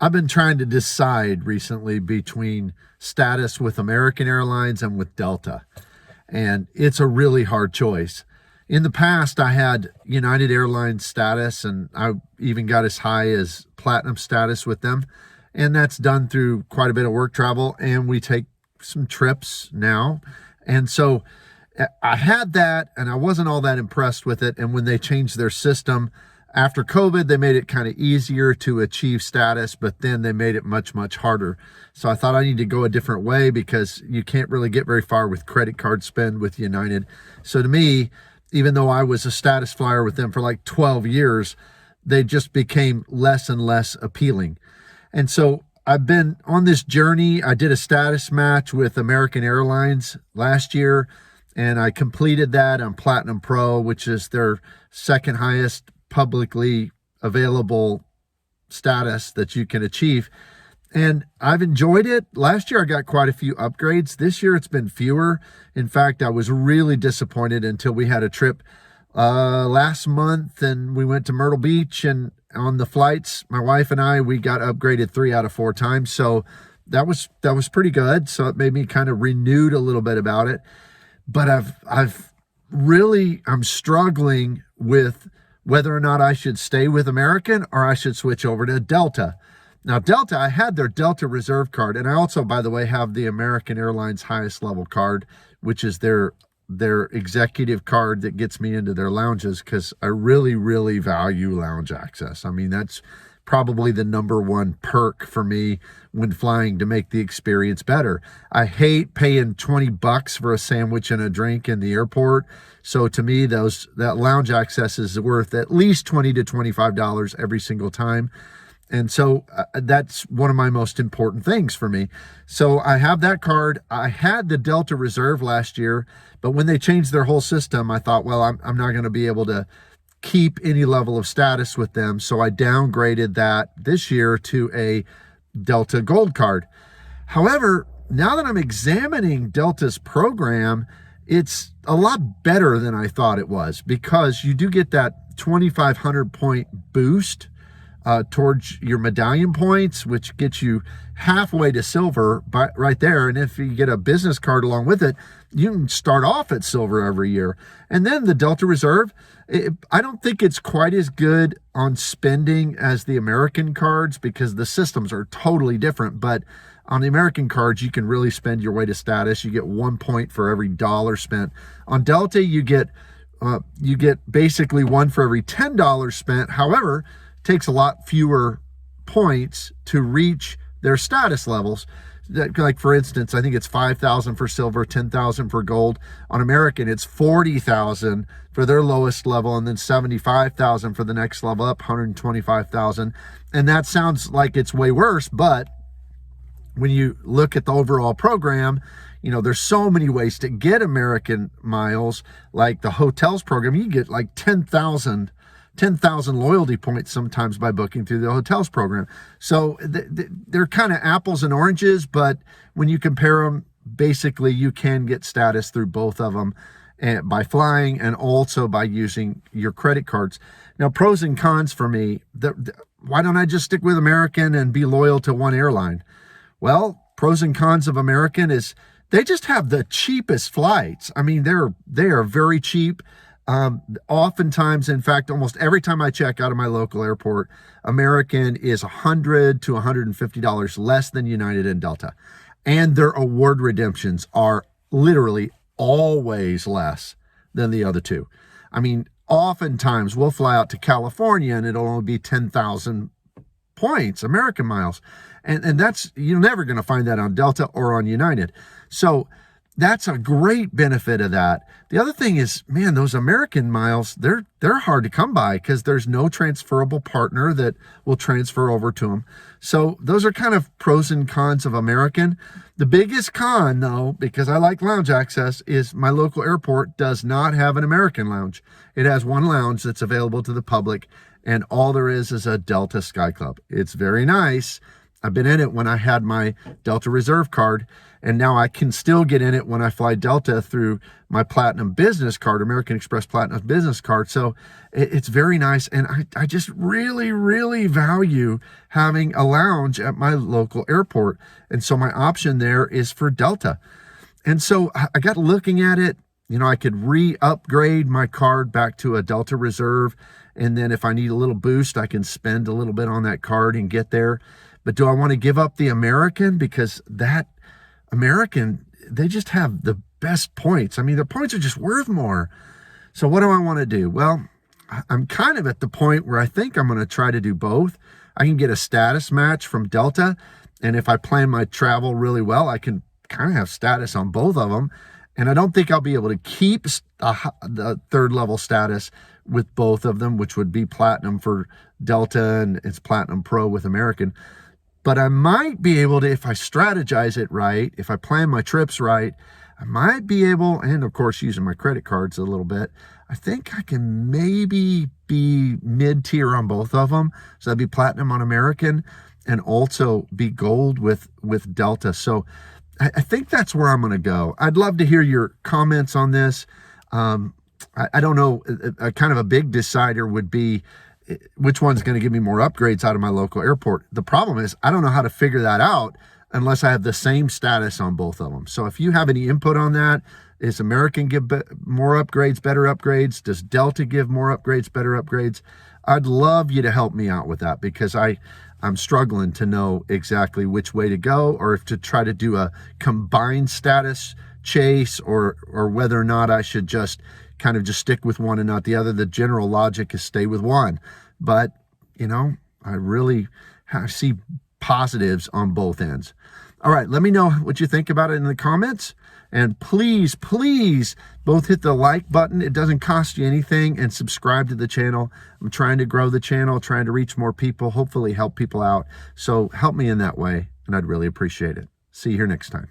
I've been trying to decide recently between status with American Airlines and with Delta, and it's a really hard choice. In the past, I had United Airlines status, and I even got as high as platinum status with them. And that's done through quite a bit of work travel, and we take some trips now. And so I had that, and I wasn't all that impressed with it. And when they changed their system after COVID, they made it kind of easier to achieve status, but then they made it much, much harder. So I thought I need to go a different way because you can't really get very far with credit card spend with United. So to me, even though I was a status flyer with them for like 12 years, they just became less and less appealing. And so I've been on this journey. I did a status match with American Airlines last year, and I completed that on Platinum Pro, which is their second highest publicly available status that you can achieve. And I've enjoyed it. Last year, I got quite a few upgrades. This year, it's been fewer. In fact, I was really disappointed until we had a trip last month, and we went to Myrtle Beach, and on the flights, my wife and I, we got upgraded 3 out of 4 times. So that was pretty good. So it made me kind of renewed a little bit about it. But I'm struggling with whether or not I should stay with American or I should switch over to Delta. Now, Delta, I had their Delta Reserve card, and I also, by the way, have the American Airlines highest level card, which is their executive card that gets me into their lounges because I really, really value lounge access. I mean, that's probably the number one perk for me when flying to make the experience better. I hate paying $20 for a sandwich and a drink in the airport. So to me, that lounge access is worth at least $20 to $25 every single time. And so that's one of my most important things for me. So I have that card. I had the Delta Reserve last year, but when they changed their whole system, I thought, well, I'm not going to be able to keep any level of status with them. So I downgraded that this year to a Delta Gold card. However, now that I'm examining Delta's program, it's a lot better than I thought it was because you do get that 2,500 point boost towards your medallion points, which gets you halfway to silver right there. And if you get a business card along with it, you can start off at silver every year. And then the Delta Reserve, I don't think it's quite as good on spending as the American cards because the systems are totally different. But on the American cards, you can really spend your way to status. You get 1 point for every dollar spent. On Delta, you get basically 1 for every $10 spent. However, takes a lot fewer points to reach their status levels. Like, for instance, I think it's 5,000 for silver, 10,000 for gold. On American, it's 40,000 for their lowest level, and then 75,000 for the next level up, 125,000. And that sounds like it's way worse, but when you look at the overall program, there's so many ways to get American miles. Like the hotels program, you get like 10,000 loyalty points sometimes by booking through the hotels program. So they're kind of apples and oranges, but when you compare them, basically you can get status through both of them by flying and also by using your credit cards. Now, pros and cons for me, why don't I just stick with American and be loyal to one airline? Well, pros and cons of American is they just have the cheapest flights. I mean, they are very cheap. Oftentimes, in fact, almost every time I check out of my local airport, American is $100 to $150 less than United and Delta. And their award redemptions are literally always less than the other two. I mean, oftentimes we'll fly out to California and it'll only be 10,000 points, American miles. And that's, you're never going to find that on Delta or on United. So that's a great benefit of that. The other thing is, man, those American miles, they're hard to come by because there's no transferable partner that will transfer over to them. So those are kind of pros and cons of American. The biggest con, though, because I like lounge access, is my local airport does not have an American lounge. It has one lounge that's available to the public, and all there is a Delta Sky Club. It's very nice. I've been in it when I had my Delta Reserve card, And now I can still get in it when I fly Delta through my Platinum Business Card, American Express Platinum Business Card. So it's very nice. And I just really, really value having a lounge at my local airport. And so my option there is for Delta. And so I got looking at it. You know, I could re-upgrade my card back to a Delta Reserve. And then if I need a little boost, I can spend a little bit on that card and get there. But do I want to give up the American? Because that American, they just have the best points. I mean, their points are just worth more. So what do I want to do? Well, I'm kind of at the point where I think I'm going to try to do both. I can get a status match from Delta. And if I plan my travel really well, I can kind of have status on both of them. And I don't think I'll be able to keep the third level status with both of them, which would be Platinum for Delta and it's Platinum Pro with American. But I might be able to, if I strategize it right, if I plan my trips right, I might be able, and of course using my credit cards a little bit, I think I can maybe be mid-tier on both of them. So that'd be Platinum on American and also be Gold with Delta. So I think that's where I'm going to go. I'd love to hear your comments on this. I don't know, a kind of a big decider would be which one's going to give me more upgrades out of my local airport. The problem is I don't know how to figure that out unless I have the same status on both of them. So if you have any input on that, is American give more upgrades, better upgrades? Does Delta give more upgrades, better upgrades? I'd love you to help me out with that because I'm struggling to know exactly which way to go, or if to try to do a combined status chase, or whether or not I should just kind of just stick with one and not the other. The general logic is stay with one, but you know, I really see positives on both ends. All right, let me know what you think about it in the comments. And please, please both hit the like button. It doesn't cost you anything, and subscribe to the channel. I'm trying to grow the channel, trying to reach more people, hopefully help people out. So help me in that way, and I'd really appreciate it. See you here next time.